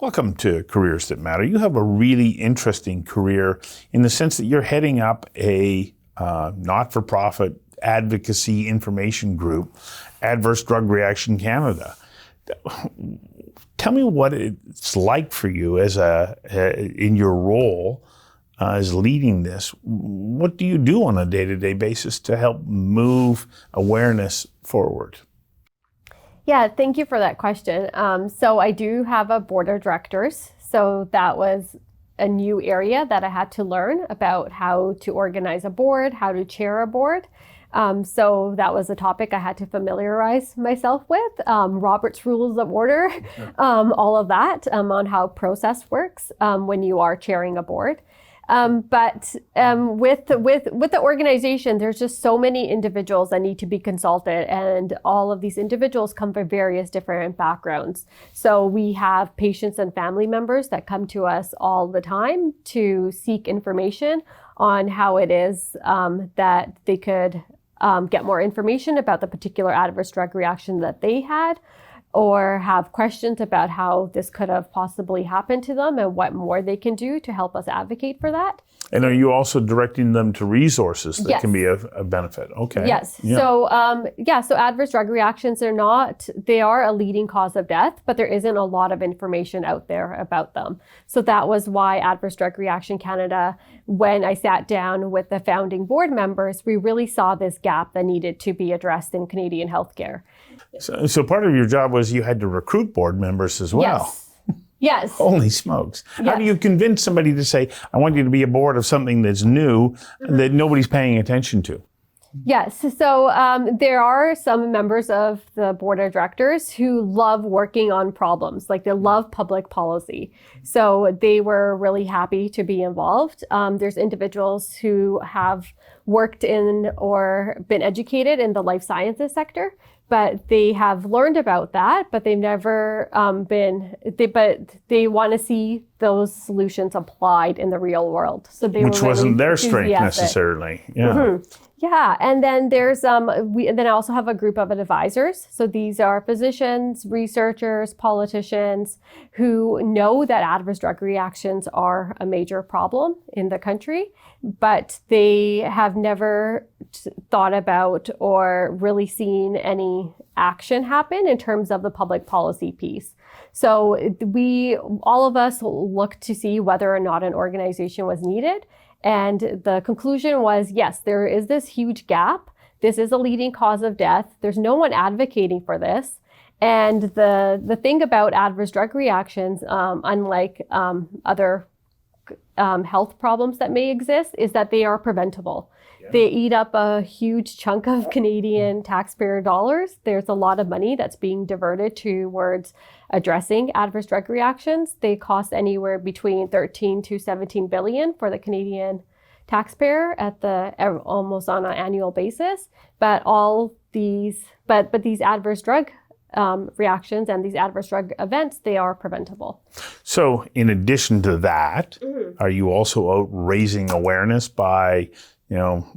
Welcome to Careers That Matter. You have a really interesting career in the sense that you're heading up a not-for-profit advocacy information group, Adverse Drug Reaction Canada. Tell me what it's like for you as in your role as leading this. What do you do on a day-to-day basis to help move awareness forward? Yeah, thank you for that question. So I do have a board of directors. So that was a new area that I had to learn about how to organize a board, how to chair a board. So that was a topic I had to familiarize myself with, Robert's Rules of Order, all of that on how process works when you are chairing a board. But with the organization, there's just so many individuals that need to be consulted, and all of these individuals come from various different backgrounds. So we have patients and family members that come to us all the time to seek information on how it is that they could get more information about the particular adverse drug reaction that they had, or have questions about how this could have possibly happened to them and what more they can do to help us advocate for that. And are you also directing them to resources that Yes. can be of benefit? Okay. Yes. Yeah. So adverse drug reactions they are a leading cause of death, but there isn't a lot of information out there about them. So that was why Adverse Drug Reaction Canada, when I sat down with the founding board members, we really saw this gap that needed to be addressed in Canadian healthcare. So part of your job was you had to recruit board members as well. Yes. Holy smokes. Yes. How do you convince somebody to say, I want you to be a board of something that's new, that nobody's paying attention to? Yes. So there are some members of the board of directors who love working on problems, like they love public policy. So they were really happy to be involved. There's individuals who have worked in or been educated in the life sciences sector, but they have learned about that, but they've never but they want to see those solutions applied in the real world. So Which wasn't their strength necessarily. Yeah. Mm-hmm. Yeah, and then there's then I also have a group of advisors. So these are physicians, researchers, politicians who know that adverse drug reactions are a major problem in the country, but they have never thought about or really seen any action happen in terms of the public policy piece. So all of us looked to see whether or not an organization was needed. And the conclusion was, yes, there is this huge gap. This is a leading cause of death. There's no one advocating for this. And the thing about adverse drug reactions, unlike other health problems that may exist, is that they are preventable. Yeah. They eat up a huge chunk of Canadian taxpayer dollars. There's a lot of money that's being diverted towards addressing adverse drug reactions. They cost anywhere between 13 to 17 billion for the Canadian taxpayer almost on an annual basis. But these adverse drug reactions and these adverse drug events, they are preventable. So in addition to that, are you also out raising awareness by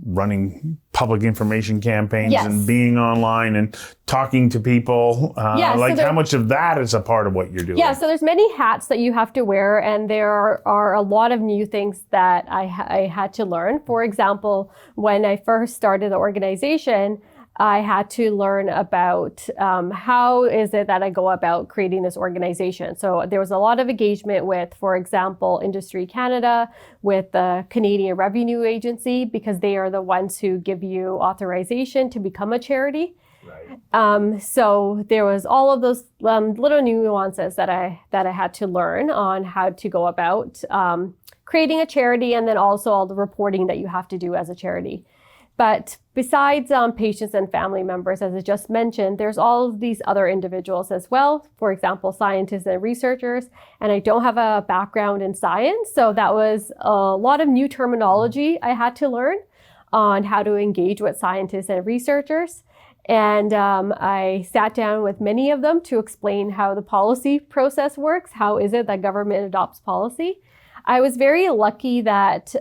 running public information campaigns? Yes. And being online and talking to people? How much of that is a part of what you're doing? Yeah, so there's many hats that you have to wear, and there are a lot of new things that I had to learn. For example, when I first started the organization, I had to learn about how is it that I go about creating this organization. So there was a lot of engagement with, for example, Industry Canada, with the Canadian Revenue Agency, because they are the ones who give you authorization to become a charity. Right. So there was all of those little nuances that I had to learn on how to go about creating a charity, and then also all the reporting that you have to do as a charity. But besides patients and family members, as I just mentioned, there's all of these other individuals as well. For example, scientists and researchers. And I don't have a background in science, so that was a lot of new terminology I had to learn on how to engage with scientists and researchers. And I sat down with many of them to explain how the policy process works. How is it that government adopts policy? I was very lucky that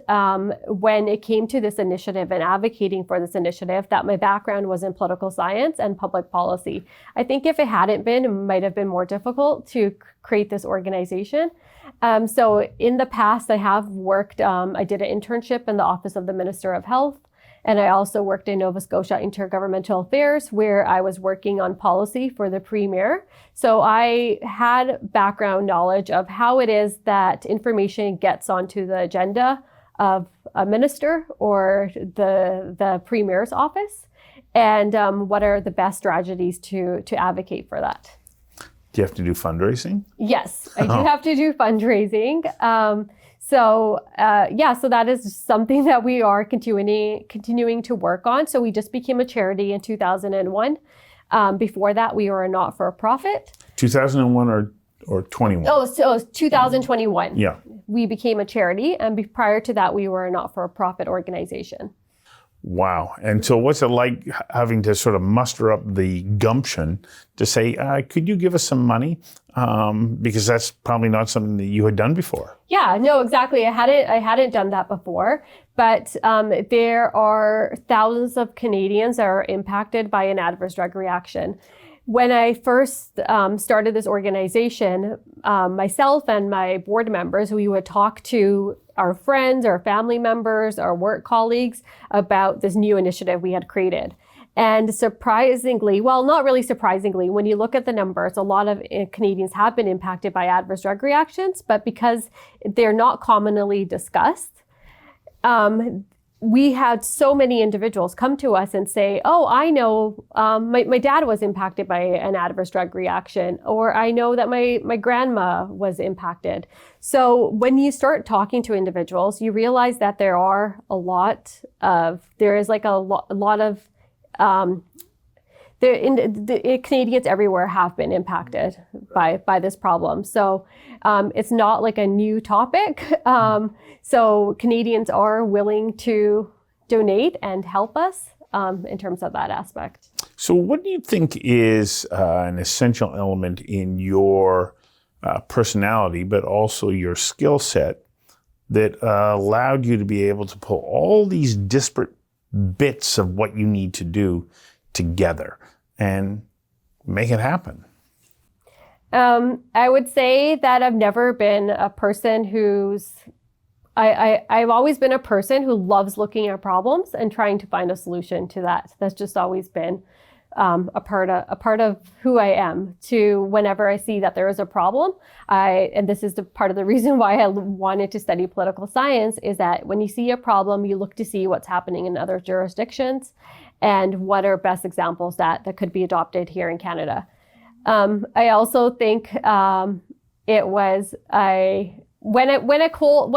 when it came to this initiative and advocating for this initiative, that my background was in political science and public policy. I think if it hadn't been, it might have been more difficult to create this organization. So in the past, I have worked, I did an internship in the Office of the Minister of Health. And I also worked in Nova Scotia Intergovernmental Affairs, where I was working on policy for the Premier. So I had background knowledge of how it is that information gets onto the agenda of a minister or the Premier's office, and what are the best strategies to advocate for that. Do you have to do fundraising? Yes, I do have to do fundraising. So that is something that we are continuing to work on. So we just became a charity in 2001. Before that, we were a not-for-profit. 2001 or 21? Oh, so 2021. Yeah. We became a charity, and prior to that, we were a not-for-profit organization. Wow. And so what's it like having to sort of muster up the gumption to say, could you give us some money? Because that's probably not something that you had done before. Yeah, no, exactly. I hadn't done that before, but there are thousands of Canadians that are impacted by an adverse drug reaction. When I first started this organization, myself and my board members, we would talk to our friends, our family members, our work colleagues about this new initiative we had created. And surprisingly, well, not really surprisingly, when you look at the numbers, a lot of Canadians have been impacted by adverse drug reactions, but because they're not commonly discussed, we had so many individuals come to us and say, oh, I know my dad was impacted by an adverse drug reaction, or I know that my grandma was impacted. So when you start talking to individuals, you realize that there is like a lot of Canadians everywhere have been impacted by this problem. So it's not like a new topic. So Canadians are willing to donate and help us in terms of that aspect. So what do you think is an essential element in your personality, but also your skill set that allowed you to be able to pull all these disparate bits of what you need to do together and make it happen? I would say that I've never been a person I've always been a person who loves looking at problems and trying to find a solution to that. That's just always been a part of who I am. To whenever I see that there is a problem, and this is the part of the reason why I wanted to study political science, is that when you see a problem, you look to see what's happening in other jurisdictions and what are best examples that could be adopted here in Canada. I also think it was when I cold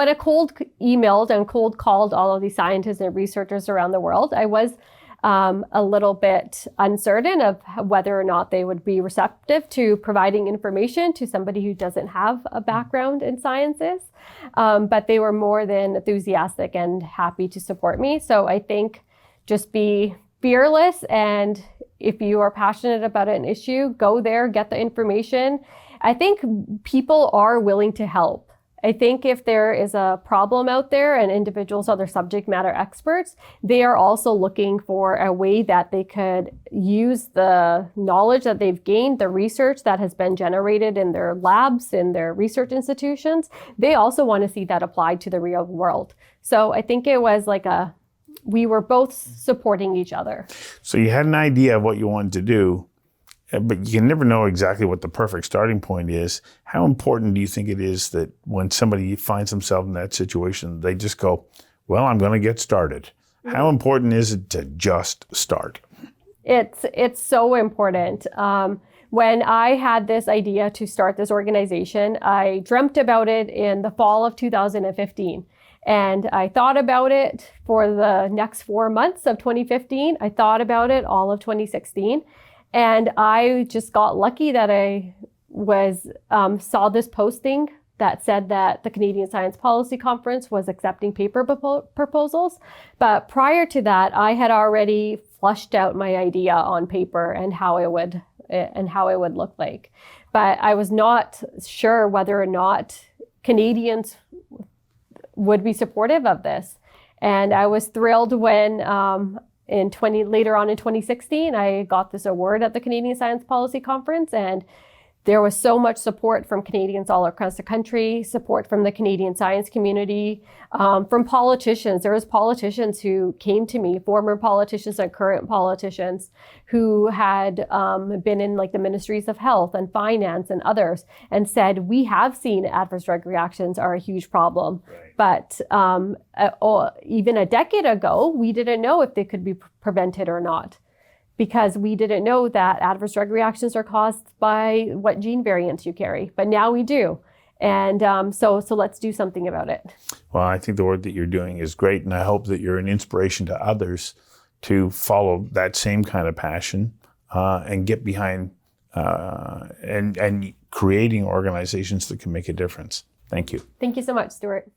emailed and cold called all of these scientists and researchers around the world, I was a little bit uncertain of whether or not they would be receptive to providing information to somebody who doesn't have a background in sciences. But they were more than enthusiastic and happy to support me. So I think just be fearless, and if you are passionate about an issue, go there, get the information. I think people are willing to help. I think if there is a problem out there and individuals are their subject matter experts, they are also looking for a way that they could use the knowledge that they've gained, the research that has been generated in their labs, in their research institutions. They also want to see that applied to the real world. So I think it was like we were both supporting each other. So you had an idea of what you wanted to do, but you can never know exactly what the perfect starting point is. How important do you think it is that when somebody finds themselves in that situation, they just go, well, I'm going to get started? How important is it to just start? It's so important. When I had this idea to start this organization, I dreamt about it in the fall of 2015. And I thought about it for the next 4 months of 2015. I thought about it all of 2016. And I just got lucky that I saw this posting that said that the Canadian Science Policy Conference was accepting paper proposals. But prior to that, I had already flushed out my idea on paper and how it would look like. But I was not sure whether or not Canadians would be supportive of this. And I was thrilled when later on in 2016, I got this award at the Canadian Science Policy Conference, and there was so much support from Canadians all across the country, support from the Canadian science community, from politicians. There was politicians who came to me, former politicians and current politicians, who had been in like the ministries of health and finance and others, and said, we have seen adverse drug reactions are a huge problem. Right. But even a decade ago, we didn't know if they could be prevented or not, because we didn't know that adverse drug reactions are caused by what gene variants you carry. But now we do. And so let's do something about it. Well, I think the work that you're doing is great, and I hope that you're an inspiration to others to follow that same kind of passion and get behind and creating organizations that can make a difference. Thank you. Thank you so much, Stuart.